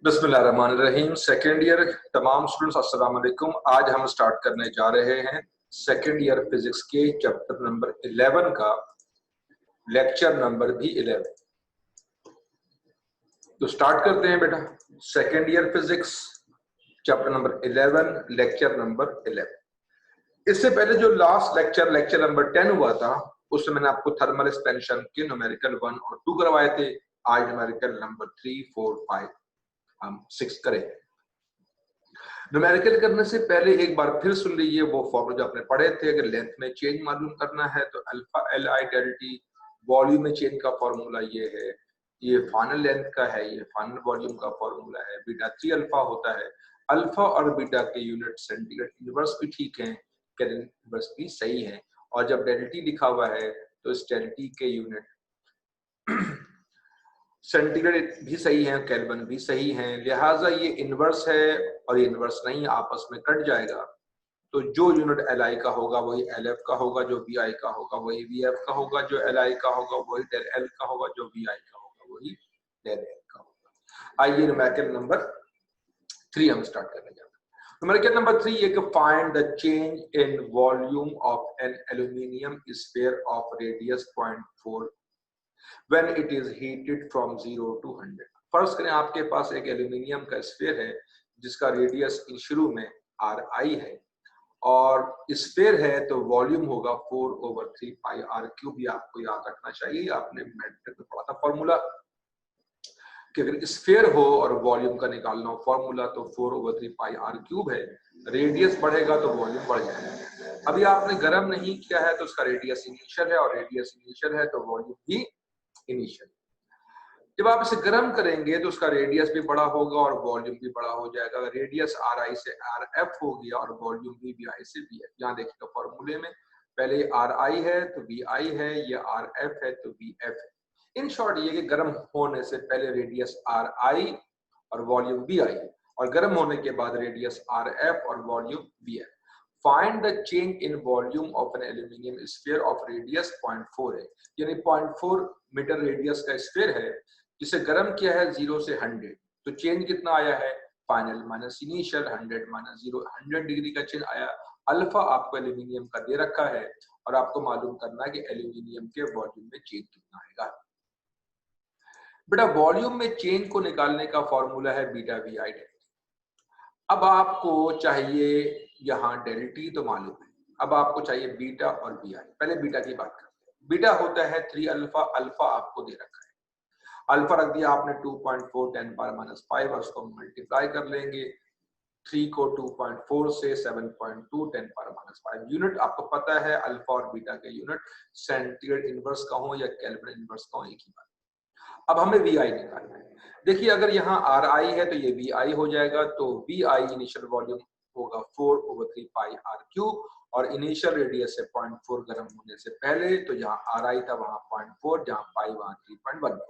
बिस्मिल्लाहिर्रहमानिर्रहीम। Second year तमाम students अस्सलाम वालेकुम। आज हम स्टार्ट करने जा रहे हैं सेकेंड ईयर फिजिक्स के चैप्टर नंबर 11 का लेक्चर नंबर भी 11। तो स्टार्ट करते हैं बेटा। Second year physics chapter number 11 lecture number 11। इससे पहले जो लास्ट लेक्चर नंबर 10 हुआ था उसमें मैंने आपको थर्मल एक्सपेंशन के न्यूमेरिकल 1 और 2 करवाए थे। आज न्यूमेरिकल नंबर 3, 4, 5 हम 6 करें। न्यूमेरिकल करने से पहले एक बार फिर सुन लीजिए वो फॉर्मूला जो आपने पढ़े थे। अगर लेंथ में चेंज मालूम करना है तो alpha L I del T, volume में चेंज का फॉर्मूला ये है, ये फाइनल लेंथ का है, ये फाइनल वॉल्यूम का फॉर्मूला है। बीटा 3 अल्फा होता है। अल्फा और बीटा के यूनिट सेंटीग्रेड इनवर्स भी ठीक है, केल्विन इनवर्स भी सही है। और जब डेल टी लिखा हुआ है तो इस डेल टी के यूनिट सेंटीग्रेड भी सही है, केल्विन भी सही है। लिहाजा ये इनवर्स है और ये इनवर्स नहीं, आपस में कट जाएगा। तो जो यूनिट एल आई का होगा वही एल एफ का होगा, जो वी आई का होगा वही वी एफ का होगा, जो एल आई का होगा वही डेल एल का होगा, जो वी आई का होगा वही डेल एल का होगा। आइए न्यूमेरिकल नंबर 3 हम स्टार्ट करने जा रहे हैं। न्यूमेरिकल नंबर 3 ये कि find the change in volume of an aluminium sphere of radius 0.4 when it is heated from 0 to 100। फर्ज करें आपके पास एक एल्यूमिनियम का स्फीयर है जिसका रेडियस शुरू में आर आई है और स्फीयर है तो वॉल्यूम होगा 4/3 पाई आर क्यूब। ये आपको याद रखना चाहिए, आपने मैट्रिक में पढ़ा था फॉर्मूला कि अगर स्फीयर हो और वॉल्यूम का निकालना हो फॉर्मूला तो 4/3 पाई आर क्यूब है। रेडियस बढ़ेगा तो वॉल्यूम बढ़ जाएगा। अभी आपने गर्म नहीं किया है तो उसका रेडियस इनिशियल है और रेडियस इनिशियल है तो वॉल्यूम भी इनिशियल। जब आप इसे गर्म करेंगे तो उसका रेडियस भी बड़ा होगा और वॉल्यूम भी बड़ा हो जाएगा। रेडियस आर आई से आर एफ हो गया और वॉल्यूम भी वी आई से वी एफ। यहाँ देखिएगा फॉर्मूले में पहले आर आई है तो वी आई है, ये आर एफ है तो वी एफ है। इन शॉर्ट ये कि गर्म होने से पहले रेडियस आर आई और वॉल्यूम वी आई और गर्म होने के बाद रेडियस आर एफ और volume V F. Find the change in volume of an aluminium sphere of radius 0.4 है, यानी 0.4 मीटर रेडियस का स्फीयर है जिसे गर्म किया है 0 से 100। तो चेंज कितना आया है? Final minus initial, 100 minus 0, 100 degree का चेंज आया। अल्फा आपको एल्यूमिनियम का दे रखा है और आपको मालूम करना है कि एल्यूमिनियम के वॉल्यूम में चेंज कितना आएगा। बेटा वॉल्यूम में चेंज को निकालने का फॉर्मूला है बीटा वी आई डेल टी। अब आपको चाहिए यहाँ डेल टी तो मालूम है, अब आपको चाहिए बीटा और वी आई। पहले बीटा की बात करते हैं। बीटा होता है 3 अल्फा, अल्फा आपको दे रखा है, अल्फा रख दिया आपने 2.4 10⁻⁵ और उसको मल्टीप्लाई कर लेंगे 3 को 2.4 से 7.2 10⁻⁵। यूनिट आपको पता है अल्फा और बीटा के यूनिट सेंटीग्रेड इनवर्स का हो या केल्विन इनवर्स का हो, एक ही बात। अब हमें वी आई निकालना है। देखिए अगर यहाँ आर आई है तो ये वी आई हो जाएगा, तो वी आई इनिशियल वॉल्यूम होगा 4/3 पाई आर क्यूब और इनिशियल रेडियस है 0.4 गर्म होने से पहले, तो जहाँ आर आई था वहां 0.4, जहाँ पाई वहां 3.1।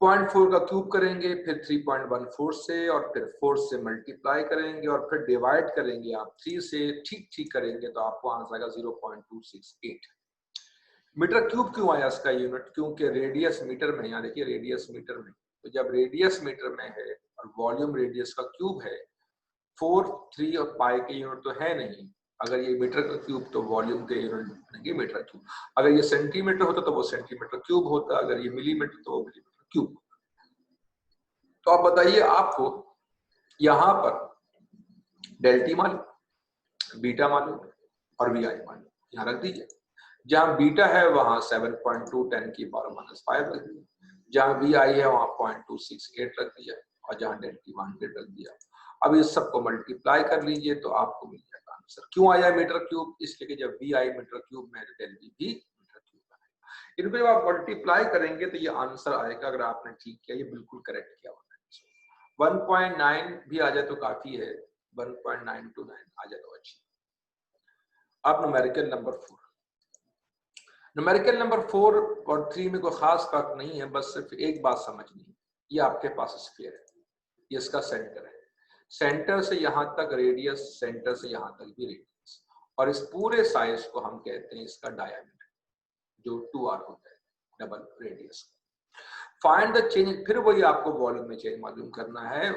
0.4 का क्यूब करेंगे फिर 3.14 से और फिर 4 से मल्टीप्लाई करेंगे और फिर डिवाइड करेंगे आप 3 से, ठीक करेंगे तो आपको आंसर आएगा 0.268 मीटर क्यूब। क्यों आया इसका यूनिट? क्योंकि रेडियस मीटर में, यहाँ देखिए रेडियस मीटर में, तो जब रेडियस मीटर में है और वॉल्यूम रेडियस का क्यूब है, 4, 3 और पाई के यूनिट तो है नहीं। अगर ये मीटर का क्यूब तो वॉल्यूम के यूनिट बनेंगे मीटर क्यूब। अगर ये सेंटीमीटर होता तो वो सेंटीमीटर क्यूब होता, अगर ये मिलीमीटर तो वो मिलीमीटर क्यूब। तो आप बताइए आपको यहाँ पर डेल टी मालूम, बीटा मालूम और वी आई मालूम, यहाँ रख दीजिए। जहां बीटा है वहां 7.2 10⁻⁵ रख दिया, जहां वी आई है वहां 0.268 रख दिया और जहां डेल टी 100 रख दिया। अब इस सबको मल्टीप्लाई कर लीजिए तो आपको मिल जाएगा आंसर। क्यों आया मीटर क्यूब? इसलिए कि जब वी आई मीटर क्यूब में डेल टी भी मीटर क्यूब बनेगा। इनको जब आप मल्टीप्लाई करेंगे तो ये आंसर आएगा। अगर आपने ठीक किया, ये बिल्कुल करेक्ट किया होना है। 1.9 भी आ जाए तो काफी है, 1.929 आ जाए तो अच्छी। अब न्यूमेरिकल नंबर 4। न्यूमेरिकल नंबर 4 और 3 में कोई खास फर्क नहीं है, बस सिर्फ एक बात समझनी है। ये आपके पास स्फीयर है, ये इसका सेंटर है, सेंटर से यहां तक रेडियस, सेंटर से यहां तक भी रेडियस, और इस पूरे साइज को हम कहते हैं इसका डायमीटर, जो 2r होता है, double radius. Find the change, फिर वही आपको वॉल्यूम में चेंज मालूम करना है।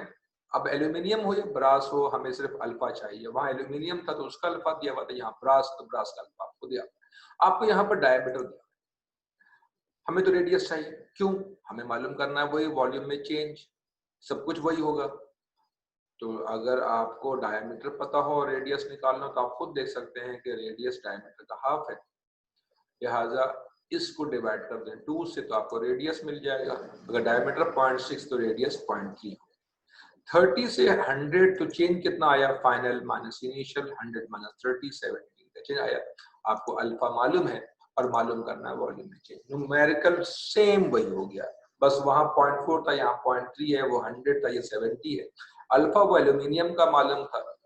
अब एल्यूमिनियम हो या ब्रास हो, हमें सिर्फ अल्फा चाहिए। वहां एल्यूमिनियम था तो उसका अल्फा दिया हुआ था, यहाँ ब्रास तो ब्रास का अल्फा आपको दिया। आपको यहाँ पर डायमीटर दिया, हमें तो रेडियस चाहिए। क्यों? हमें मालूम करना है वही वॉल्यूम में चेंज, सब कुछ वही होगा। तो अगर आपको डायमीटर पता हो और रेडियस निकालना हो तो आप खुद देख सकते हैं कि रेडियस डायमीटर का हाफ है, लिहाजा इसको डिवाइड कर दें 2 से तो आपको रेडियस मिल जाएगा। अगर डायमीटर 0.6 तो रेडियस 0.3। 30 से 100 तो चेंज कितना आया? फाइनल माइनस इनिशियल, 100 माइनस 30, 17 का चेंज आया। आपको अल्फा मालूम है और मालूम करना है वॉल्यूम में चेंज। न्यूमेरिकल सेम वही हो गया, बस वहां 0.4 था, यहाँ 0.3 है, वो 100 था, ये 70 है। अल्फा वो एल्यूमिनियम का मालूम था,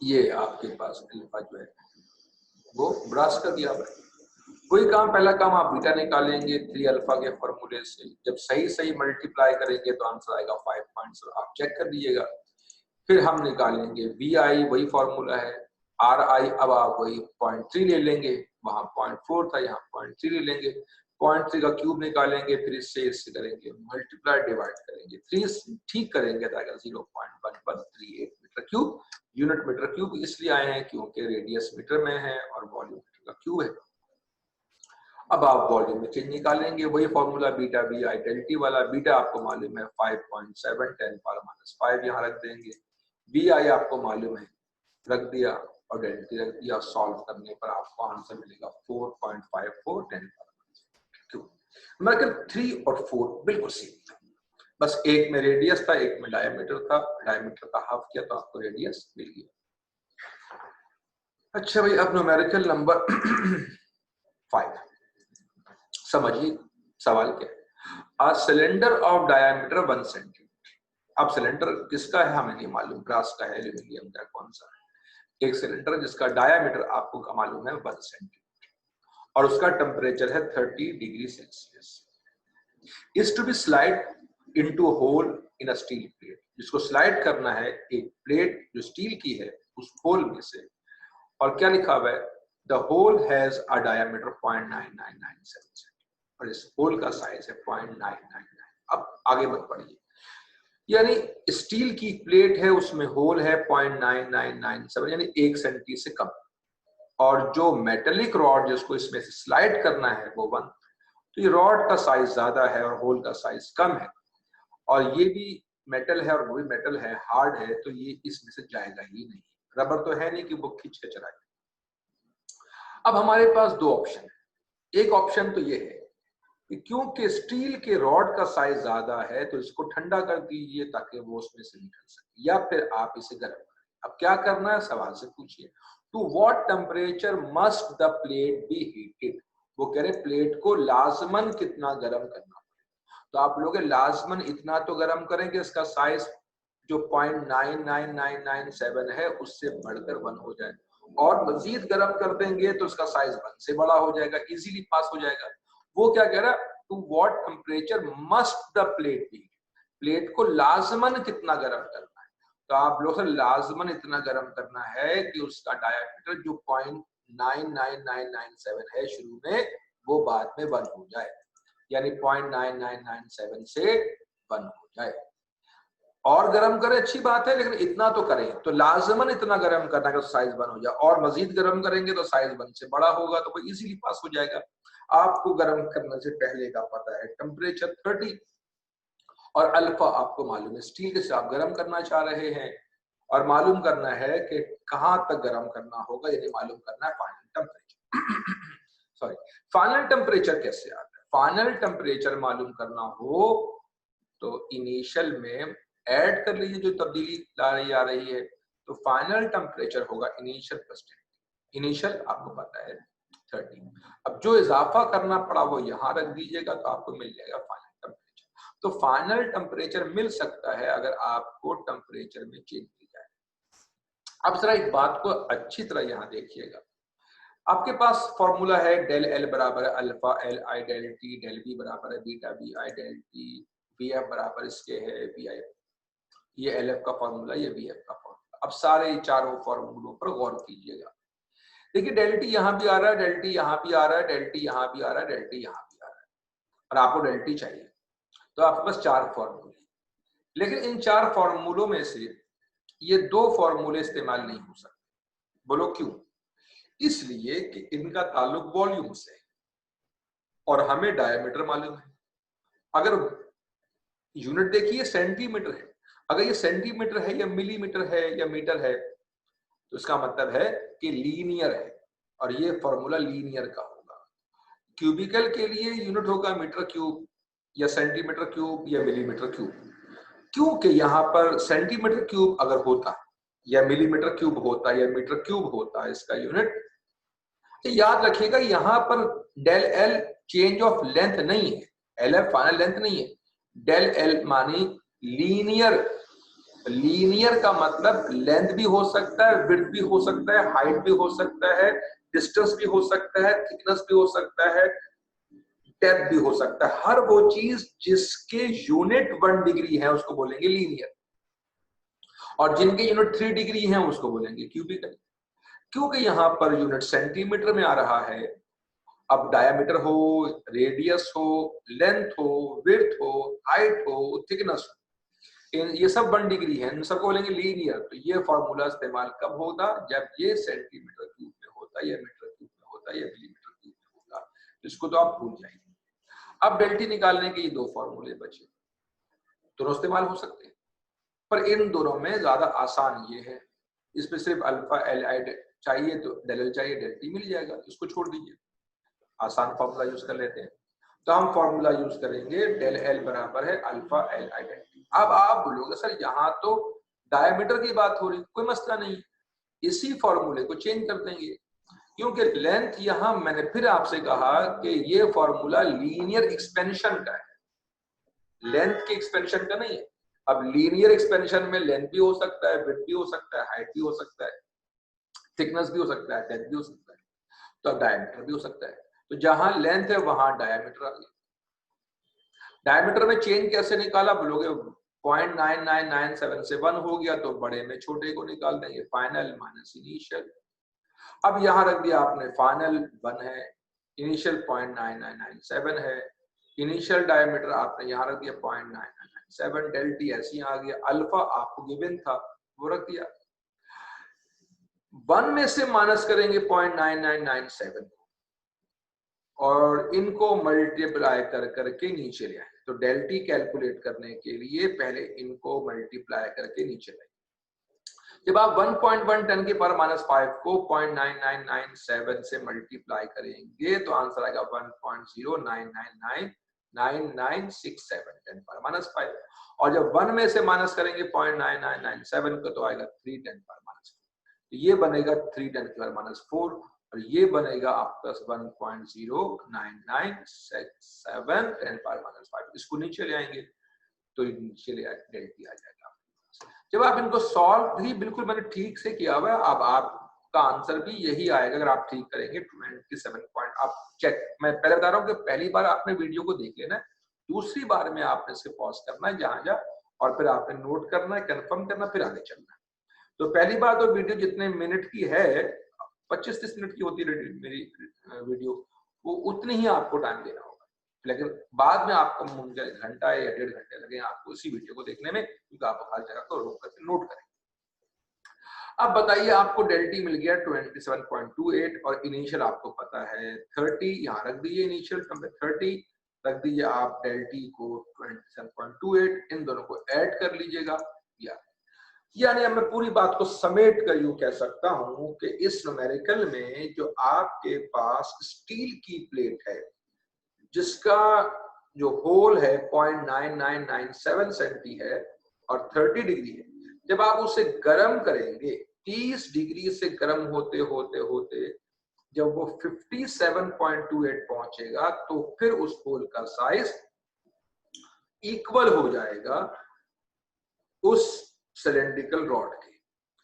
ये आपके पास अल्फा जो है वो ब्रास का दिया हुआ है। वही काम, पहला काम आप बीटा निकालेंगे 3 अल्फा के फॉर्मूले से। जब सही सही मल्टीप्लाई करेंगे तो आंसर आएगा 5 पॉइंट्स, आप चेक कर लीजिएगा। फिर हम निकालेंगे वी आई, वही फॉर्मूला है। आर आई अब आप वही 0.3 ले लेंगे, वहां 0.4 था, यहाँ 0.3 ले लेंगे। 0.3 का क्यूब निकालेंगे, फिर इससे करेंगे मल्टीप्लाई, डिवाइड करेंगे 3 ठीक करेंगे तो आएगा 0.1138 metre cube. Unit metre cube इसलिए आए हैं क्योंकि रेडियस मीटर में है और वॉल्यूम मीटर का क्यूब है। अब आप वॉल्यूम में चेंज निकालेंगे, वही फॉर्मूला बीटा वी आई डेल्टी वाला। बीटा आपको मालूम है 5.7, 10 पावर माइनस 5 यहाँ रख देंगे। वी आई आपको मालूम है, रख दिया, और डेल्टी रख दिया। सॉल्व करने पर आपको आंसर मिलेगा 4.54, 10 पावर माइनस 2। नंबर 3 और 4 बिल्कुल सेम था, बस एक में रेडियस था, एक में डायमीटर था। डायमीटर का हाफ किया तो आपको रेडियस मिल गया। अच्छा भाई, अब न्यूमेरिकल नंबर 5 समझिए। सवाल क्या है? Cylinder of diameter 1 centimetre. अब सिलेंडर किसका है हमें नहीं मालूम, ब्रास का है, एल्यूमिनियम का, कौन सा है। एक सिलेंडर जिसका डायमीटर आपको मालूम है 1 सेंटीमीटर और उसका टेम्परेचर है 30 degree Celsius, is to be slide into hole in a steel plate. जिसको स्लाइड करना है एक प्लेट जो स्टील की है उस होल में से, और क्या लिखा हुआ है? The hole has a diameter 0.9997 और इस होल का साइज है 0.999। अब आगे मत पढ़िए, यानी स्टील की प्लेट है, उसमें होल है 0.9997 यानी 1 सेंटी से कम, और जो मेटेलिक रॉड जिसको इसमें से स्लाइड करना है वो 1। तो ये रॉड का साइज ज्यादा है और होल का साइज कम है, और ये भी मेटल है और वो भी मेटल है, हार्ड है, तो ये इसमें से जाएगा ही नहीं। रबर तो है नहीं कि वो खींच के चलाए। अब हमारे पास दो ऑप्शन है। एक ऑप्शन तो ये है कि क्योंकि स्टील के रॉड का साइज ज्यादा है तो इसको ठंडा कर दीजिए ताकि वो उसमें से निकल सके, या फिर आप इसे गर्म करें। अब क्या करना है, सवाल से पूछिए। To what temperature must the plate be heated? वो कह रहे प्लेट को लाजमन कितना गर्म करना पड़ेगा। तो आप लोग लाजमन इतना तो गर्म करें कि इसका साइज जो 0.99997 है उससे बढ़कर 1 हो जाए, और मजीद गर्म कर देंगे तो उसका साइज 1 से बड़ा हो जाएगा, इजीली पास हो जाएगा। वो क्या कह रहा है? To what temperature must the plate be? Plate को लाजमन कितना गर्म करना है? तो आप लोग लाजमन इतना गर्म करना है कि उसका डायमीटर जो 0.99997 है शुरू में, वो बाद में 1 हो जाए, यानी 0.9997 से 1 हो जाए। और गर्म करें अच्छी बात है, लेकिन इतना तो करें, तो लाजमन इतना गर्म करना है तो साइज 1 हो जाए, और मजीद गर्म करेंगे तो साइज 1 से बड़ा होगा, तो वो इजीली पास हो जाएगा। आपको गर्म करने से पहले का पता है टेम्परेचर 30, और अल्फा आपको मालूम है स्टील के साथ गर्म करना चाह रहे हैं, और मालूम करना है कि कहां तक गर्म करना होगा, यानी मालूम करना है final temperature. Sorry, final temperature कैसे आता है? फाइनल टेम्परेचर मालूम करना हो तो इनिशियल में ऐड कर लीजिए जो तब्दीली आ रही है, तो फाइनल टेम्परेचर होगा इनिशियल प्लस 10। इनिशियल आपको पता है 30, अब जो इजाफा करना पड़ा वो यहाँ रख दीजिएगा तो आपको मिल जाएगा फाइनल टेम्परेचर। तो फाइनल टेम्परेचर मिल सकता है अगर आपको टेम्परेचर में चेंज की जाए। अब जरा एक बात को अच्छी तरह यहाँ देखिएगा, आपके पास फॉर्मूला है डेल एल बराबर है alpha L I del T, del B बराबर है beta B I del T, B F बराबर इसके है बी आई। ये एल एफ का फॉर्मूला, ये बी एफ का फॉर्मूला। अब सारे चारों फॉर्मूलों पर गौर कीजिएगा। देखिए डेल टी यहाँ भी आ रहा है, डेल टी यहाँ भी आ रहा है, डेल टी यहाँ भी आ रहा है, डेल टी यहाँ भी आ रहा है, और आपको डेल टी चाहिए। तो आपके पास 4 फॉर्मूले, लेकिन इन 4 फॉर्मूलों में से ये 2 फॉर्मूले इस्तेमाल नहीं हो सकते। बोलो क्यों? इसलिए कि इनका ताल्लुक वॉल्यूम से है और हमें डायमीटर मालूम है। अगर यूनिट देखिए सेंटीमीटर है, अगर ये सेंटीमीटर है या मिलीमीटर है या मीटर है तो इसका मतलब है कि लीनियर है और ये फॉर्मूला लीनियर का होगा। क्यूबिकल के लिए यूनिट होगा मीटर क्यूब या सेंटीमीटर क्यूब या मिलीमीटर क्यूब, क्योंकि यहाँ पर सेंटीमीटर क्यूब अगर होता या मिलीमीटर क्यूब होता या मीटर क्यूब होता इसका यूनिट, तो याद रखिएगा यहाँ पर del L change of length नहीं है, एल एफ फाइनल लेंथ नहीं है। डेल एल मानी लीनियर, लीनियर का मतलब लेंथ भी हो सकता है, विड्थ भी हो सकता है, हाइट भी हो सकता है, डिस्टेंस भी हो सकता है, थिकनेस भी हो सकता है, डेप्थ भी हो सकता है। हर वो चीज जिसके यूनिट 1 डिग्री है उसको बोलेंगे लीनियर, और जिनके यूनिट 3 डिग्री हैं उसको बोलेंगे क्यूबिकल। क्योंकि यहाँ पर यूनिट सेंटीमीटर में आ रहा है, अब डायमीटर हो, रेडियस हो, लेंथ हो, विड्थ हो, हाइट हो, थिकनेस हो, ये सब 1 डिग्री है, इन सबको बोलेंगे लीनियर। तो ये फॉर्मूला इस्तेमाल कब होगा? जब ये सेंटीमीटर क्यूब में होता या मीटर क्यूब में होता या मिलीमीटर क्यूब में होगा। इसको तो आप भूल जाएंगे। अब डेल्टी निकालने के ये 2 फॉर्मूले बचे, दोनों इस्तेमाल हो सकते हैं, पर इन दोनों में ज्यादा आसान ये है, इसमें सिर्फ अल्फा एल आई चाहिए तो डेल एल चाहिए, डेल टी मिल जाएगा, इसको छोड़ दीजिए, आसान फॉर्मूला यूज कर लेते हैं। तो हम फॉर्मूला यूज करेंगे डेल एल बराबर है alpha L I del T. अब आप बोलोगे सर यहाँ तो डायमीटर की बात हो रही, कोई मसला नहीं, इसी फॉर्मूले को चेंज कर देंगे, क्योंकि लेंथ यहां मैंने फिर आपसे कहा कि ये फॉर्मूला लीनियर एक्सपेंशन का है, लेंथ के एक्सपेंशन का नहीं है। अब लीनियर एक्सपेंशन में लेंथ भी हो सकता है, विड्थ भी हो सकता है, हाइट भी हो सकता है, थिकनेस भी हो सकता है, डेप्थ भी हो सकता है, तो अब डायमीटर भी हो सकता है। तो जहां लेंथ है वहां डायमीटर आ गया। डायमीटर में चेंज कैसे निकाला बोलोगे? 0.9997 से 1 हो गया तो बड़े में छोटे को निकाल देंगे, फाइनल माइनस इनिशियल। अब यहां रख दिया आपने, फाइनल 1 है, इनिशियल 0.9997 है, इनिशियल डायमीटर आपने यहां रख दिया 0.9997, डेल टी ऐसे ही आ गया, अल्फा आपको गिवन था वो रख दिया। 1 में से माइनस करेंगे 0.9997 और इनको मल्टीप्लाई कर करके नीचे ले आए। तो डेल टी कैलकुलेट करने के लिए पहले इनको मल्टीप्लाई करके नीचे लाए। जब आप 1.1 के पावर -5 को 0.9997 से मल्टीप्लाई करेंगे तो आंसर आएगा 1.09999967 10 पावर -5, और जब 1 में से माइनस करेंगे 0.9997 को तो आएगा 3 10 पावर -4। तो ये बनेगा 3 10 की पावर -4 और ये बनेगा आपका 1.0997 10 पावर -5। इसको नीचे ले आएंगे तो नीचे ले डेल टी आ जाएगा। जब आप इनको सॉल्व भी बिल्कुल मैंने ठीक से किया हुआ है, अब आपका आंसर भी यही आएगा अगर आप ठीक करेंगे 27 पॉइंट। आप चेक, मैं पहले बता रहा हूँ कि पहली बार आपने वीडियो को देख लेना है, दूसरी बार में आपने इसे पॉज करना है जहां जहां, और फिर आपने नोट करना है, कंफर्म करना, फिर आगे चलना है। तो पहली बार तो वीडियो जितने मिनट की है, 25-30 मिनट की होती है मेरी वीडियो, वो उतनी ही आपको टाइम देना होगा, लेकिन बाद में आपको मुझे घंटा या 1.5 घंटे लगे आपको इसी वीडियो को देखने में, क्योंकि आप हर जगह को रोक करके नोट करें। अब बताइए, आपको डेल टी मिल गया 27.28 और इनिशियल आपको पता है 30, यहाँ रख दीजिए इनिशियल 30, रख दीजिए आप डेल टी को 27.28, इन दोनों को ऐड कर लीजिएगा। यानी अब मैं पूरी बात को समेट कर यूं कह सकता हूं कि इस न्यूमेरिकल में जो आपके पास स्टील की प्लेट है जिसका जो होल है 0.9997 सेंटी है और 30 डिग्री है, जब आप उसे गर्म करेंगे 30 डिग्री से गर्म होते होते होते जब वो 57.28 पहुंचेगा तो फिर उस होल का साइज इक्वल हो जाएगा उस सिलेंड्रिकल रॉड के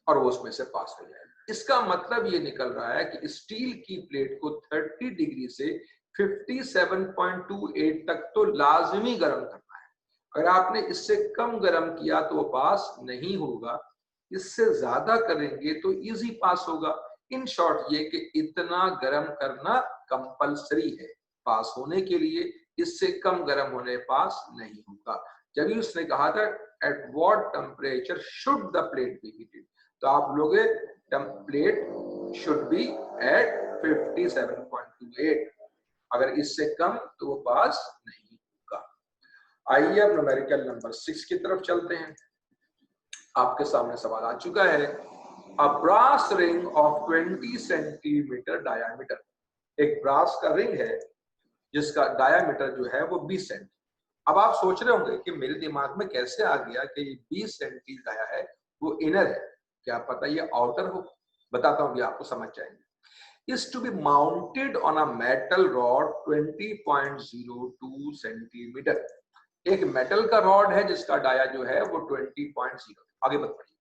और वो उसमें से पास हो जाएगा। इसका मतलब ये निकल रहा है कि स्टील की प्लेट को 30 डिग्री से 57.28 तक तो लाजमी गर्म करना है। अगर आपने इससे कम गर्म किया तो वो पास नहीं होगा, इससे ज्यादा करेंगे तो इजी पास होगा। इन शॉर्ट ये कि इतना गर्म करना कंपलसरी है पास होने के लिए, इससे कम गर्म होने पास नहीं होगा। जब भी उसने कहा था eight what temperature should the plate be heated, तो आप लोग प्लेट शुड बी एट 57.28, अगर इससे कम तो वो पास नहीं होगा। आइए अब न्यूमेरिकल नंबर 6 की तरफ चलते हैं। आपके सामने सवाल आ चुका है, a brass ring of 20 centimetre diameter, एक ब्रास का रिंग है जिसका डायामीटर जो है वो 20 सेंटी। अब आप सोच रहे होंगे कि मेरे दिमाग में कैसे आ गया कि ये 20 सेंटी डाया है वो इनर है, क्या पता ये आउटर हो। बताता हूँ, आपको समझ जाएंगे। is to be mounted on a metal rod 20.02 centimetre, एक मेटल का रॉड है जिसका डाया जो है वो 20.0। आगे बढ़िए,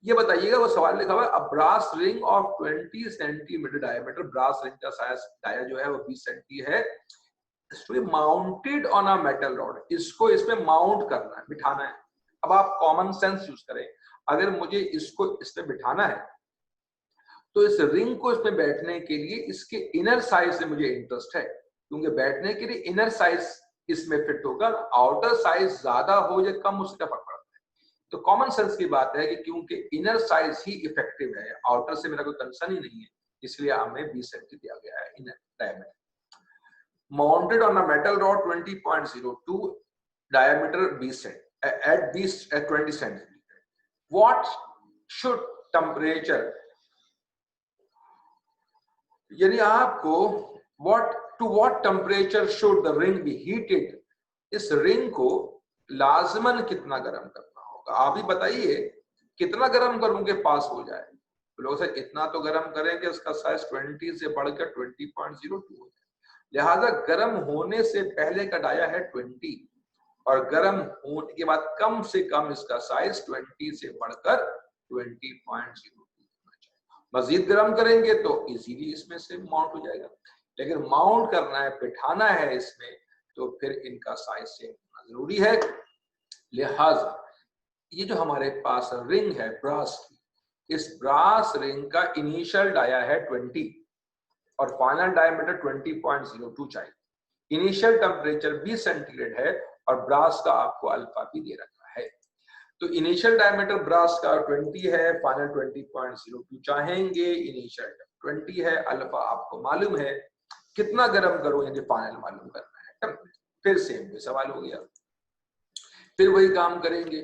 ये बताइएगा, वो सवाल लिखा हुआ है, a brass ring of 20 centimetre diameter, brass ring का साइज डाया जो है वो 20 सेंटी है, mounted on a metal rod, इसको इसमें माउंट करना है, बिठाना है। अब आप कॉमन सेंस यूज करें, अगर मुझे इसको इसमें बिठाना है तो इस रिंग को इसमें बैठने के लिए इसके इनर साइज से मुझे इंटरेस्ट है, क्योंकि बैठने के लिए इनर साइज इसमें फिट होगा, आउटर साइज ज्यादा हो या कम उससे क्या फर्क पड़ता है। तो कॉमन सेंस की बात है कि क्योंकि इनर साइज ही इफेक्टिव है, आउटर से मेरा कोई कंसर्न ही नहीं है, इसलिए हमें 20 सेंटी दिया गया है inner diameter. Mounted on a metal rod 20.02 diameter 20 centi at 20 centimetre. What should temperature, यानी आपको to what temperature should the ring be heated, इस रिंग को लाजमन कितना गर्म करना होगा। आप ही बताइए कितना गर्म करूं के पास हो जाए। तो लोग से इतना तो गर्म करें कि उसका साइज 20 से बढ़कर 20.02 हो जाए। लिहाजा गर्म होने से पहले का डाया है 20 और गर्म होने के बाद कम से कम इसका साइज 20 से बढ़कर 20.02। मजीद गर्म करेंगे तो इजीली इसमें से माउंट हो जाएगा, लेकिन माउंट करना है, बिठाना है इसमें, तो फिर इनका साइज सेम होना जरूरी है। लिहाजा ये जो हमारे पास रिंग है ब्रास की, इस ब्रास रिंग का इनिशियल डाया है 20 और फाइनल डायमीटर 20.02 चाहिए। इनिशियल टेम्परेचर 20 सेंटीग्रेड है और ब्रास का आपको अल्फा भी दे रखा है। तो इनिशियल डायमीटर ब्रास का 20 है, फाइनल 20.02 चाहेंगे, इनिशियल 20 है, अल्फा आपको मालूम है, कितना गर्म करो यदि फाइनल मालूम करना है। फिर सेम पे सवाल हो गया, फिर वही काम करेंगे।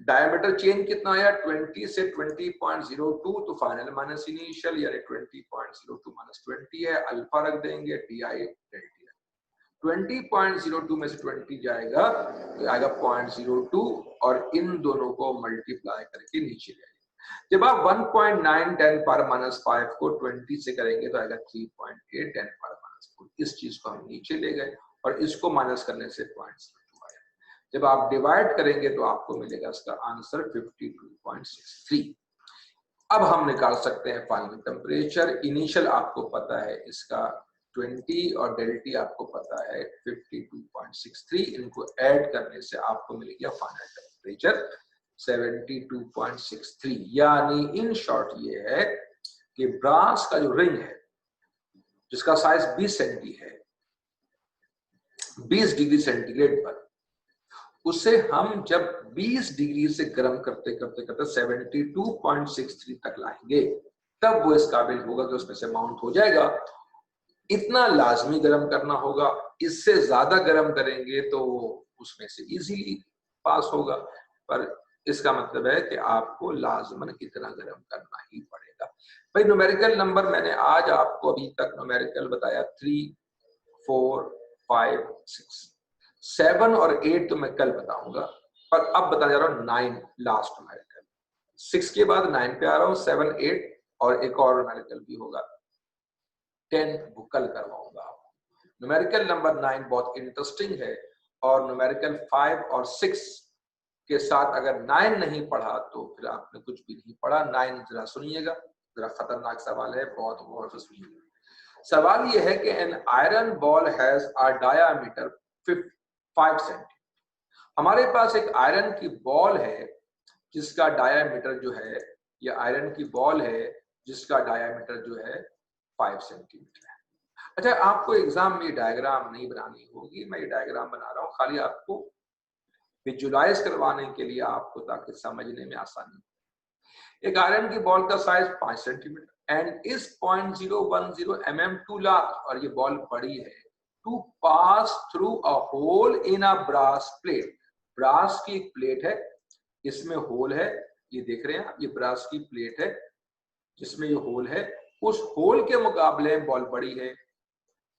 डायमीटर चेंज कितना आया 20 से 20.02, तो फाइनल माइनस इनिशियल यानी 20.02 माइनस 20 है, अल्फा रख देंगे, DI डेल्टा 20.02 में से 20 जाएगा तो आएगा 0.02 और इन दोनों को मल्टीप्लाई करके नीचे ले आएगा। जब आप 1.9 10 पावर माइनस 5 को 20 से करेंगे तो आएगा 3.8 10 पावर माइनस 4। इस चीज को हम नीचे ले गए और इसको माइनस करने से 0.02 आया। जब आप डिवाइड करेंगे तो आपको मिलेगा इसका आंसर 52.63। अब हम निकाल सकते हैं फाइनल टेम्परेचर। इनिशियल आपको पता है इसका 20 और डेल्टी आपको पता है 52.63, इनको ऐड करने से आपको मिल गया फाइनल टेम्परेचर 72.63। यानी इन शॉर्ट ये है कि ब्रास का जो रिंग है जिसका साइज 20 सेंटी है, 20 डिग्री सेंटीग्रेड पर, उसे हम जब 20 डिग्री से गर्म करते करते करते 72.63 तक लाएंगे, तब वो इस काबिल होगा कि उसमें से माउंट हो जाएगा। इतना लाजमी गर्म करना होगा, इससे ज्यादा गर्म करेंगे तो उसमें से इजीली पास होगा, पर इसका मतलब है कि आपको लाजमन इतना गर्म करना ही पड़ेगा। भाई न्यूमेरिकल नंबर मैंने आज आपको अभी तक न्यूमेरिकल बताया 3, 4, 5, 6, 7 और 8 तो मैं कल बताऊंगा, पर अब बता जा रहा हूँ 9 लास्ट न्यूमेरिकल। 6 के बाद 9 पे आ रहा हूँ, 7, 8 और एक और न्यूमेरिकल भी होगा, 10 वो कल करवाऊंगा आपको। न्यूमेरिकल नंबर 9 बहुत इंटरेस्टिंग है और न्यूमेरिकल 5 और 6 के साथ अगर 9 नहीं पढ़ा तो फिर आपने कुछ भी नहीं पढ़ा। 9 जरा सुनिएगा, जरा खतरनाक सवाल है, बहुत गौर से सुनिएगा। सवाल यह है कि an iron ball has a diameter 5 centi. हमारे पास एक आयरन की बॉल है जिसका डायामीटर जो है, ये आयरन की बॉल है जिसका डायामीटर जो है 5 सेंटीमीटर है। अच्छा, आपको एग्जाम में डायग्राम नहीं बनानी होगी, मैं ये डायग्राम बना रहा हूँ खाली आपको विजुलाइज करवाने के लिए, आपको ताकि समझने में आसानी हो। एक आयरन की बॉल का साइज 5 सेंटीमीटर एंड इस 0.010 mm टू लार्ज, और ये बॉल बड़ी है, to pass through a hole in a brass plate. Brass की एक प्लेट है, इसमें होल है, ये देख रहे हैं आप, ये ब्रास की प्लेट है जिसमें ये होल है। उस होल के मुकाबले में बॉल बड़ी है,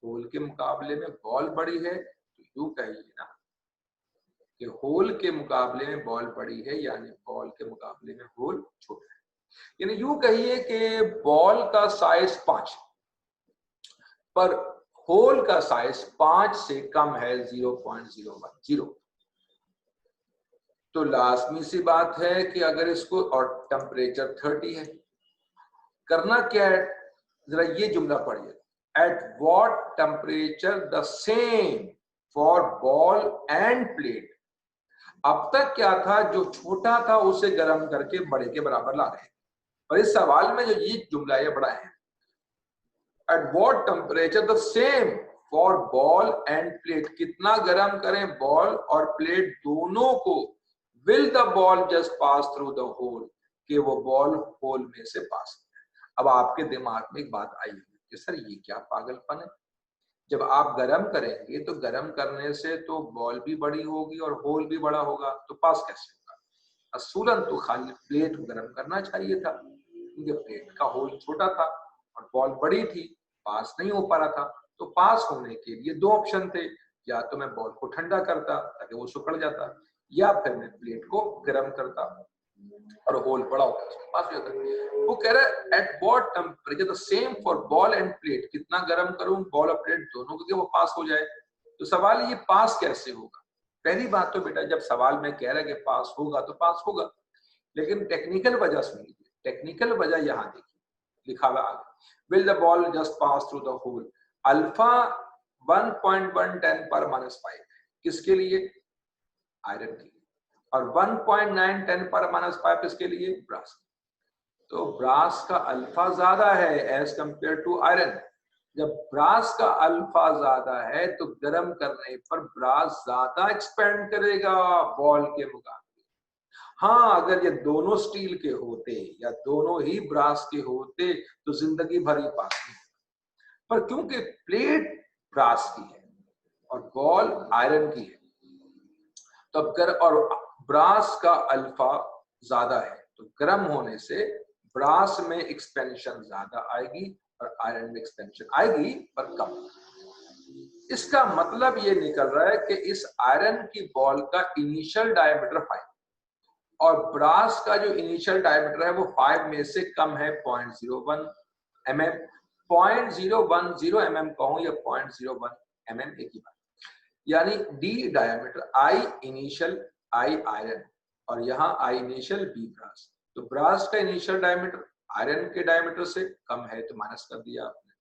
होल के मुकाबले में बॉल बड़ी है, तो यूं कहिए ना कि होल के मुकाबले में बॉल बड़ी है, यानी बॉल के मुकाबले में होल छोटा है। यानी यूं कहिए कि बॉल का साइज 5 पर होल का साइज 5 से कम है 0.010। तो लाजमी सी बात है कि अगर इसको, और टेम्परेचर 30 है, करना क्या है, जरा ये जुमला पढ़िए, eight what temperature the same for ball and plate. अब तक क्या था, जो छोटा था उसे गर्म करके बड़े के बराबर ला रहे हैं, और इस सवाल में जो ये जुमला ये बड़ा है, at what temperature the same for ball and plate, कितना गर्म करें बॉल और प्लेट दोनों को, will the ball just pass through the hole, कि वो बॉल होल में से पास। अब आपके दिमाग में एक बात आई कि सर ये क्या पागलपन है, जब आप गर्म करेंगे तो गर्म करने से तो बॉल भी बड़ी होगी और होल भी बड़ा होगा, तो पास कैसे होगा? असूलन तो खाली प्लेट को गर्म करना चाहिए था, क्योंकि प्लेट का होल छोटा था और बॉल बड़ी थी, पास नहीं हो पा रहा था। तो पास होने के लिए दो ऑप्शन थे, या तो मैं बॉल को ठंडा करता ताकि वो सिकुड़ जाता, या फिर मैं प्लेट को गर्म करता और होल बड़ा होता है, पास हो जाता है। वो कह रहा है at what temperature the same for ball and plate, कितना गर्म करूं बॉल और प्लेट दोनों को कि वो पास हो जाए। तो सवाल ये पास कैसे होगा? पहली बात तो बेटा, जब सवाल में कह रहा है कि पास होगा तो पास होगा, लेकिन टेक्निकल वजह सुनिए, टेक्निकल वजह यहाँ देखिए, लिखा हुआ आगे, will the ball just pass through the hole, alpha 1.110 पर -5, किसके लिए? आयरन के लिए, और 1.910 पर -5 किसके लिए? ब्रास। तो ब्रास का अल्फा ज्यादा है एज कंपेयर टू आयरन। जब ब्रास का अल्फा ज्यादा है तो गर्म करने पर ब्रास ज्यादा एक्सपेंड करेगा बॉल के मुकाबले। हाँ, अगर ये दोनों स्टील के होते या दोनों ही ब्रास के होते तो जिंदगी भर ही पास नहीं, पर क्योंकि प्लेट ब्रास की है और बॉल आयरन की है, तो और ब्रास का अल्फा ज्यादा है, तो गर्म होने से ब्रास में एक्सपेंशन ज्यादा आएगी और आयरन में एक्सपेंशन आएगी पर कम। इसका मतलब ये निकल रहा है कि इस आयरन की बॉल का इनिशियल डायमीटर 5 और ब्रास का जो इनिशियल डायमीटर है वो 5 में से कम है 0.01 mm। 0.010 mm कहूं या 0.01 mm एक ही बात, यानी D diameter, I initial, I iron, और यहाँ आई इनिशियल, बी ब्रास। तो ब्रास का इनिशियल डायमीटर आयरन के डायमीटर से कम है तो माइनस कर दिया आपने।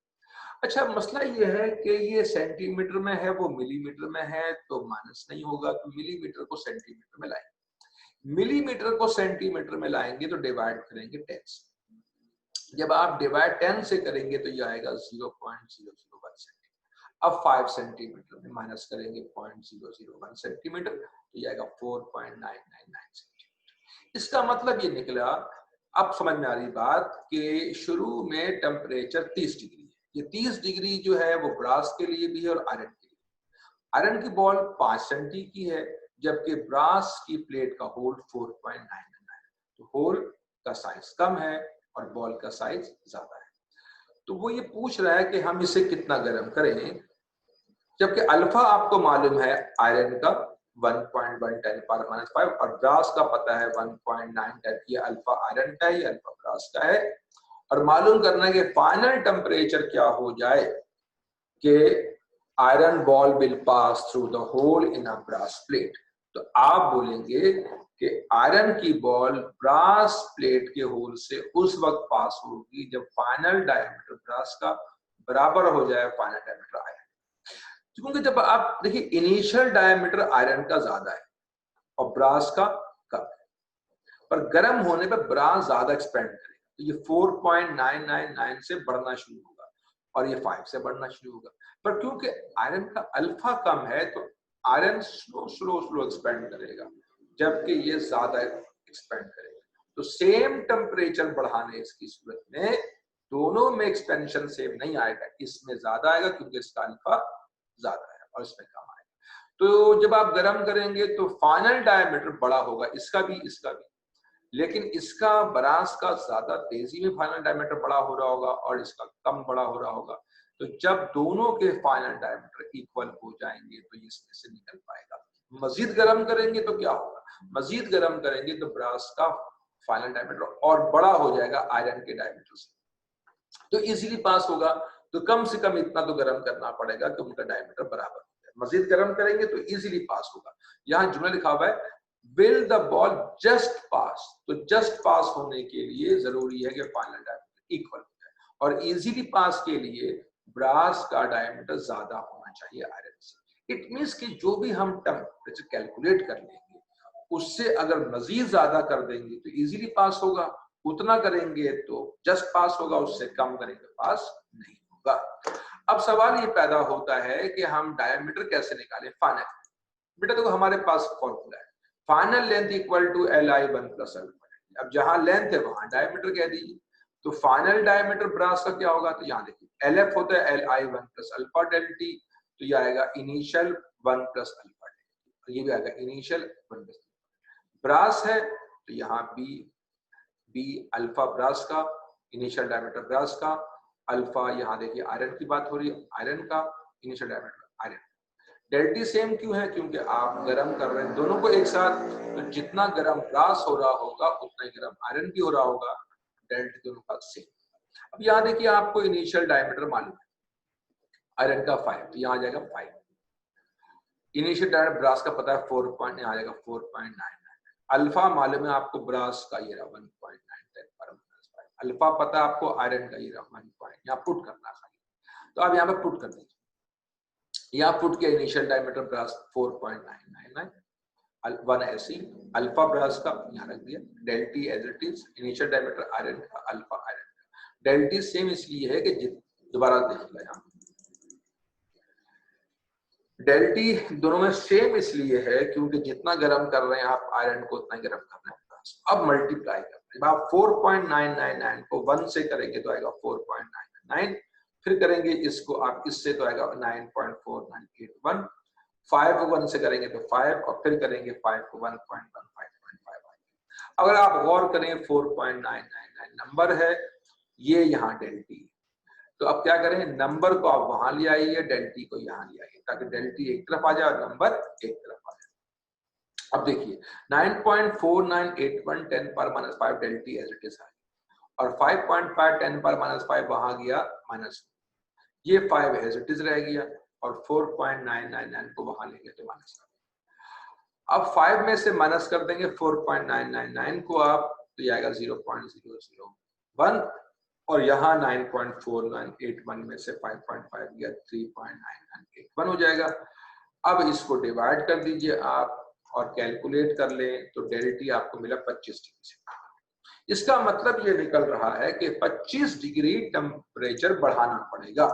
अच्छा, मसला ये है कि ये सेंटीमीटर में है, वो मिलीमीटर में है, तो माइनस नहीं होगा, तो मिलीमीटर को सेंटीमीटर में लाएंगे। मिलीमीटर को सेंटीमीटर में लाएंगे तो डिवाइड करेंगे 10 से। जब आप डिवाइड 10 से करेंगे तो ये आएगा 0.001 सेंटीमीटर। अब 5 सेंटीमीटर में माइनस करेंगे 0.001 सेंटीमीटर तो ये आएगा 4.999 सेंटीमीटर। इसका मतलब ये निकला, अब समझ में आ रही बात कि शुरू में टेम्परेचर 30 डिग्री है, ये 30 डिग्री जो है वो ब्रास के लिए भी है और आयरन के लिए। आयरन की बॉल 5 सेंटी की है, जबकि ब्रास की प्लेट का होल 4.999 है, तो होल का साइज कम है और बॉल का साइज ज्यादा है। तो वो ये पूछ रहा है कि हम इसे कितना गर्म करें, जबकि अल्फा आपको मालूम है आयरन का 1.110 पर -5 और ब्रास का पता है 1.910। ये अल्फा आयरन का है, ये अल्फा ब्रास का है, और मालूम करना है कि फाइनल टेम्परेचर क्या हो जाए कि iron ball will pass through the hole in a brass plate. तो आप बोलेंगे कि आयरन की बॉल ब्रास प्लेट के होल से उस वक्त पास होगी जब फाइनल डायमीटर ब्रास का बराबर हो जाए फाइनल डायमीटर आयरन। क्योंकि जब आप देखिए इनिशियल डायमीटर आयरन का ज्यादा है और ब्रास का कम है, पर गर्म होने पर ब्रास ज्यादा एक्सपेंड करेगा, तो ये 4.999 से बढ़ना शुरू होगा। और ये 5 से बढ़ना शुरू होगा। पर क्योंकि आयरन का अल्फा कम है तो iron slow slow slow expand करेगा, जबकि ये ज्यादा एक्सपेंड करेगा। तो सेम टेम्परेचर बढ़ाने इसकी सूरत में दोनों में एक्सपेंशन सेम नहीं आएगा, इसमें ज्यादा आएगा क्योंकि इसका अल्फा ज्यादा है और इसमें कम आएगा। तो जब आप गर्म करेंगे तो फाइनल डायमीटर बड़ा होगा, इसका भी, लेकिन इसका ब्रास का ज्यादा तेजी में फाइनल डायमीटर बड़ा हो रहा होगा और इसका कम बड़ा हो रहा होगा। तो जब दोनों के फाइनल डायमीटर इक्वल हो जाएंगे तो ये इसमें से निकल पाएगा। मजीद गर्म करेंगे तो क्या होगा, मजीद गर्म करेंगे तो ब्रास का फाइनल डायमीटर और बड़ा हो जाएगा आयरन के डायमीटर से, तो इजीली पास होगा। तो कम से कम इतना तो गर्म करना पड़ेगा कि उनका डायमीटर बराबर हो जाए। मजीद गर्म करेंगे तो इजीली पास होगा। यहाँ जुमला लिखा हुआ है विल द बॉल जस्ट पास, तो जस्ट पास होने के लिए जरूरी है कि फाइनल डायमीटर इक्वल हो जाए, और इजीली पास के लिए ब्रास का डायमीटर ज्यादा होना चाहिए आयरन से। इट मींस कि जो भी हम टेम्परेचर कैलकुलेट कर लेंगे उससे अगर मजीद ज्यादा कर देंगे तो इजीली पास होगा, उतना करेंगे तो जस्ट पास होगा, उससे कम करेंगे पास नहीं होगा। अब सवाल ये पैदा होता है कि हम डायमीटर कैसे निकालें फाइनल। बेटा देखो हमारे पास फॉर्मूला है, final length equal to Li1 plus alpha. अब जहां लेंथ है वहां डायमीटर कह दीजिए। तो फाइनल डायमीटर ब्रास का क्या होगा, तो यहाँ देखिए LF होता है Li1 plus alpha del T, तो ये आएगा initial 1 plus alpha del T, और ये भी आएगा इनिशियल 1 प्लस। ब्रास है तो यहाँ बी अल्फा ब्रास का, इनिशियल डायमीटर ब्रास का, अल्फा यहाँ देखिए आयरन की बात हो रही है, आयरन का इनिशियल डायमीटर आयरन। डेल्टी सेम क्यों है, क्योंकि आप गर्म कर रहे हैं दोनों को एक साथ, तो जितना गर्म ब्रास हो रहा होगा उतना ही गर्म आयरन भी हो रहा होगा, डेल्टी दोनों का सेम। अब यहाँ देखिए आपको इनिशियल डायमीटर मालूम है आयरन का 5, तो यहाँ आ जाएगा 5। इनिशियल डायमीटर ब्रास का पता है 4 पॉइंट, यहाँ आ जाएगा 4.99। अल्फा मालूम है आपको ब्रास का, ये रहा 1.9 पर माइनस 5। अल्फा पता है आपको आयरन का, ये रहा 1 पॉइंट, यहाँ पुट करना खाली। तो आप यहाँ पे पुट कर दीजिए, यहाँ पुट के इनिशियल डायमीटर ब्रास 4.999, 1 ऐसी, अल्फा ब्रास का यहाँ रख दिया, delta as it is, initial diameter iron का, अल्फा आयरन का। डेल्टी सेम इसलिए है कि दोबारा देखिएगा यहाँ डेल्टी दोनों में सेम इसलिए है क्योंकि जितना गर्म कर रहे हैं आप आयरन को उतना ही गर्म करना है। अब मल्टीप्लाई करते हैं, आप 4.999 को 1 से करेंगे तो आएगा 4.999, फिर करेंगे इसको आप इससे तो आएगा 9.4981, 5 को 1 से करेंगे तो 5, और फिर करेंगे 5 को 1.15.5। अगर आप गौर करें 4.999 नंबर है, ये यहाँ डेल्टी। तो अब क्या करें, नंबर को आप वहां ले आइए, डेल्टी को यहाँ ले आइए, ताकि डेल्टी एक तरफ आ जाए और नंबर एक तरफ आ जाए। अब देखिए 9.4981 10 पर माइनस 5 डेल्टी एज इट इज आ गया, और 5.5 10 पर माइनस 5 वहां गया माइनस, ये 5 एज इट इज रह गया, और 4.999 को वहां लेंगे तो माइनस। अब 5 में से माइनस कर देंगे 4.999 को आप, तो ये आएगा 0.001, और यहाँ 9.4981 में से 5.5 गया 3.9981 हो जाएगा। अब इसको डिवाइड कर दीजिए आप और कैलकुलेट कर लें, तो डेल्टी आपको मिला 25 डिग्री से। इसका मतलब ये निकल रहा है कि 25 डिग्री टेम्परेचर बढ़ाना पड़ेगा,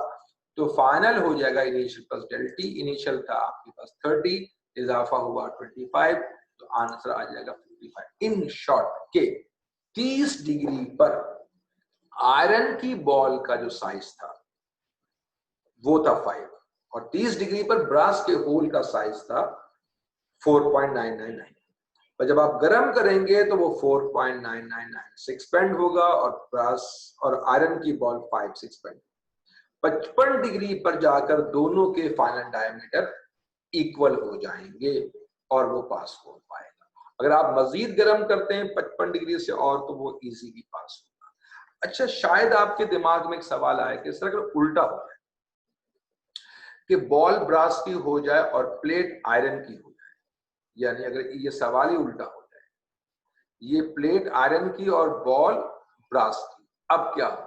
तो फाइनल हो जाएगा इनिशियल प्लस डेल्टी। इनिशियल था आपके पास 30, इजाफा हुआ 25, तो आंसर आ जाएगा 55। इन शॉर्ट के 30 डिग्री पर आयरन की बॉल का जो साइज था वो था 5, और 30 डिग्री पर ब्रास के होल का साइज था 4.999। और जब आप गर्म करेंगे तो वो 4.999 से एक्सपेंड होगा, और ब्रास और आयरन की बॉल 5 से एक्सपेंड। 55 डिग्री पर जाकर दोनों के फाइनल डायमीटर इक्वल हो जाएंगे और वो पास हो पाएगा। अगर आप मजीद गर्म करते हैं 55 डिग्री से और, तो वो इजीली पास होगा। अच्छा, शायद आपके दिमाग में एक सवाल आए कि सर अगर उल्टा हो जाए कि बॉल ब्रास की हो जाए और प्लेट आयरन की हो जाए, यानी अगर ये सवाल ही उल्टा हो जाए, ये प्लेट आयरन की और बॉल ब्रास की, अब क्या होगा?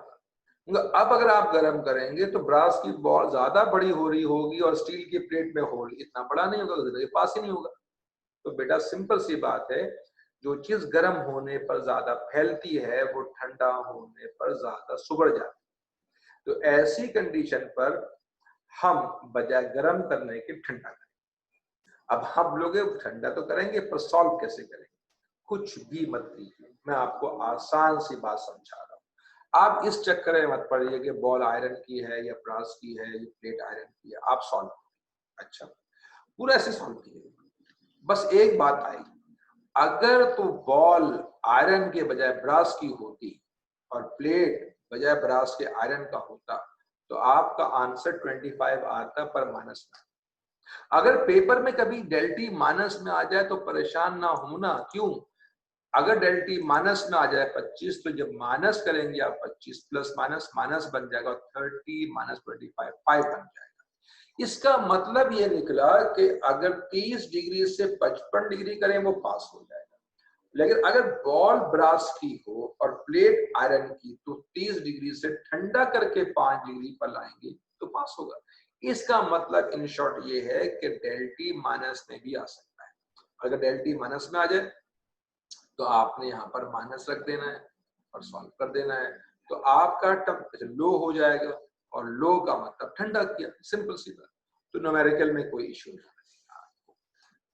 अब अगर आप गर्म करेंगे तो ब्रास की बॉल ज्यादा बड़ी हो रही होगी और स्टील की प्लेट में होल इतना बड़ा नहीं होगा, तो पास ही नहीं होगा। तो बेटा सिंपल सी बात है, जो चीज गर्म होने पर ज्यादा फैलती है वो ठंडा होने पर ज्यादा सुगड़ जाती है। तो ऐसी कंडीशन पर हम बजाय गर्म करने के ठंडा करेंगे। अब हम लोग ठंडा तो करेंगे, पर सॉल्व कैसे करेंगे? कुछ भी मत कीजिए, मैं आपको आसान सी बात समझा रहा हूँ। आप इस चक्कर में मत पड़िए कि बॉल आयरन की है या ब्रास की है या प्लेट आयरन की है। आप सॉल्व, अच्छा पूरा ऐसे सॉल्व कीजिए। बस एक बात आई, अगर तो बॉल आयरन के बजाय ब्रास की होती और प्लेट बजाय ब्रास के आयरन का होता तो आपका आंसर 25 आता, पर माइनस में। अगर पेपर में कभी डेल्टी माइनस में आ जाए तो परेशान ना होना। क्यों? अगर डेल्टी माइनस में आ जाए 25, तो जब माइनस करेंगे आप 25 प्लस माइनस माइनस बन जाएगा, 30 माइनस 25 5 बन जाएगा। इसका मतलब ये निकला कि अगर 30 डिग्री से 55 डिग्री करें वो पास हो जाएगा, लेकिन अगर बॉल ब्रास की हो और प्लेट आयरन की तो 30 डिग्री से ठंडा करके 5 डिग्री पर लाएंगे तो पास होगा। इसका मतलब इन शॉर्ट ये है कि डेल्टी माइनस में भी आ सकता है। अगर डेल्टी माइनस में आ जाए तो आपने यहाँ पर माइनस रख देना है और सॉल्व कर देना है, तो आपका टेम्परेचर लो हो जाएगा, और लो का मतलब ठंडा किया, सिंपल सी बात। तो न्यूमेरिकल में कोई इश्यू नहीं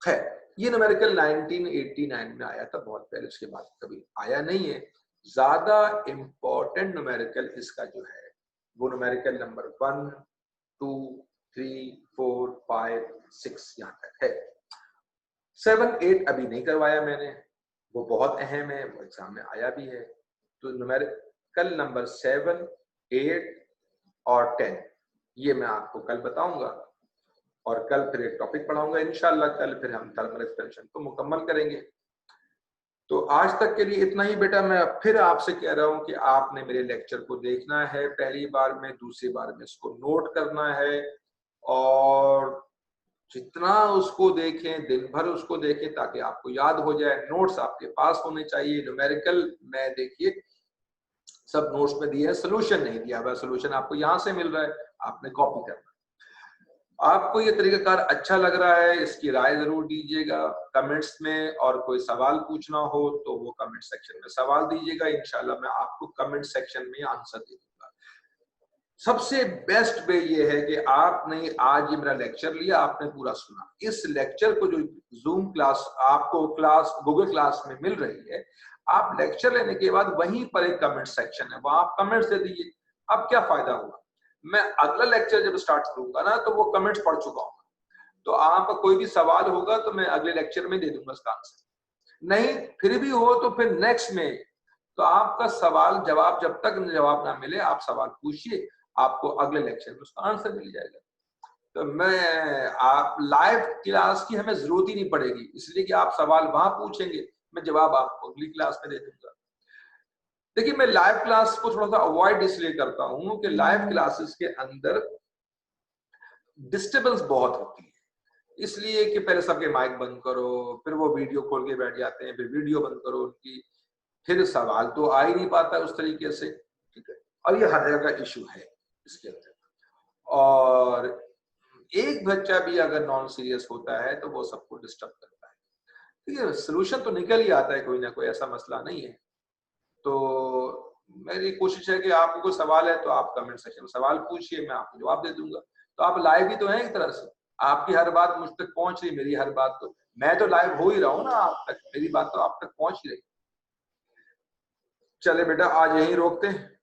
है। ये न्यूमेरिकल 1989 में आया था, बहुत पहले, उसके बाद कभी आया नहीं है। ज्यादा इंपॉर्टेंट न्यूमेरिकल इसका जो है वो न्यूमेरिकल नंबर 1, 2, 3, 4, 5, 6 यहाँ तक है। 7, 8 अभी नहीं करवाया मैंने, वो बहुत अहम है, वो एग्जाम में आया भी है। तो न्यूमेरिकल नंबर 7, 8 और 10 ये मैं आपको कल बताऊंगा, और कल फिर एक टॉपिक पढ़ाऊंगा इंशाल्लाह। कल फिर हम थर्मल एक्सपेंशन को मुकम्मल करेंगे। तो आज तक के लिए इतना ही बेटा। मैं फिर आपसे कह रहा हूं कि आपने मेरे लेक्चर को देखना है पहली बार में, दूसरी बार में इसको नोट करना है, और जितना उसको देखें, दिन भर उसको देखें ताकि आपको याद हो जाए। नोट्स आपके पास होने चाहिए। न्यूमेरिकल में देखिए सब नोट्स में दिया है, सोल्यूशन नहीं दिया हुआ। सोल्यूशन आपको यहाँ से मिल रहा है, आपने कॉपी करना है। आपको ये तरीकाकार अच्छा लग रहा है, इसकी राय जरूर दीजिएगा कमेंट्स में, और कोई सवाल पूछना हो तो वो कमेंट सेक्शन में सवाल दीजिएगा। इंशाल्लाह मैं आपको कमेंट सेक्शन में आंसर दे दूंगा। सबसे बेस्ट वे ये है कि आपने आज ये मेरा लेक्चर लिया, आपने पूरा सुना। इस लेक्चर को जो जूम क्लास आपको क्लास गूगल क्लास में मिल रही है, आप लेक्चर लेने के बाद वहीं पर एक कमेंट सेक्शन है, वहां आप कमेंट्स दे दीजिए। अब क्या फायदा हुआ, मैं अगला लेक्चर जब स्टार्ट करूंगा ना तो वो कमेंट्स पढ़ चुका हूँ, तो आपका कोई भी सवाल होगा तो मैं अगले लेक्चर में दे दूंगा उसका आंसर। नहीं फिर भी हो तो फिर नेक्स्ट में, तो आपका सवाल जवाब जब तक जवाब ना मिले आप सवाल पूछिए, आपको अगले लेक्चर में उसका आंसर मिल जाएगा। तो मैं आप लाइव क्लास की हमें जरूरत ही नहीं पड़ेगी, इसलिए कि आप सवाल वहां पूछेंगे, मैं जवाब आपको अगली क्लास में दे दूंगा। देखिए मैं लाइव क्लास को थोड़ा सा अवॉइड इसलिए करता हूं कि लाइव क्लासेस के अंदर डिस्टर्बेंस बहुत होती है, इसलिए कि पहले सबके माइक बंद करो, फिर वो वीडियो खोल के बैठ जाते हैं, फिर वीडियो बंद करो उनकी, फिर सवाल तो आ ही नहीं पाता उस तरीके से, ठीक है। और ये हर जगह का इशू है इसके अंदर। और एक बच्चा भी अगर नॉन सीरियस होता है तो वो सबको डिस्टर्ब करता है, ठीक है। सोल्यूशन तो निकल ही आता है कोई ना कोई, ऐसा मसला नहीं है। तो मेरी कोशिश है कि आपको कोई सवाल है तो आप कमेंट सेक्शन में सवाल पूछिए, मैं आपको जवाब दे दूंगा। तो आप लाइव ही तो हैं एक तरह से, आपकी हर बात मुझ तक पहुंच रही, मेरी हर बात तो, मैं तो लाइव हो ही रहा हूँ ना आप तक, मेरी बात तो आप तक पहुंच ही रही। चले बेटा आज यहीं रोकते हैं।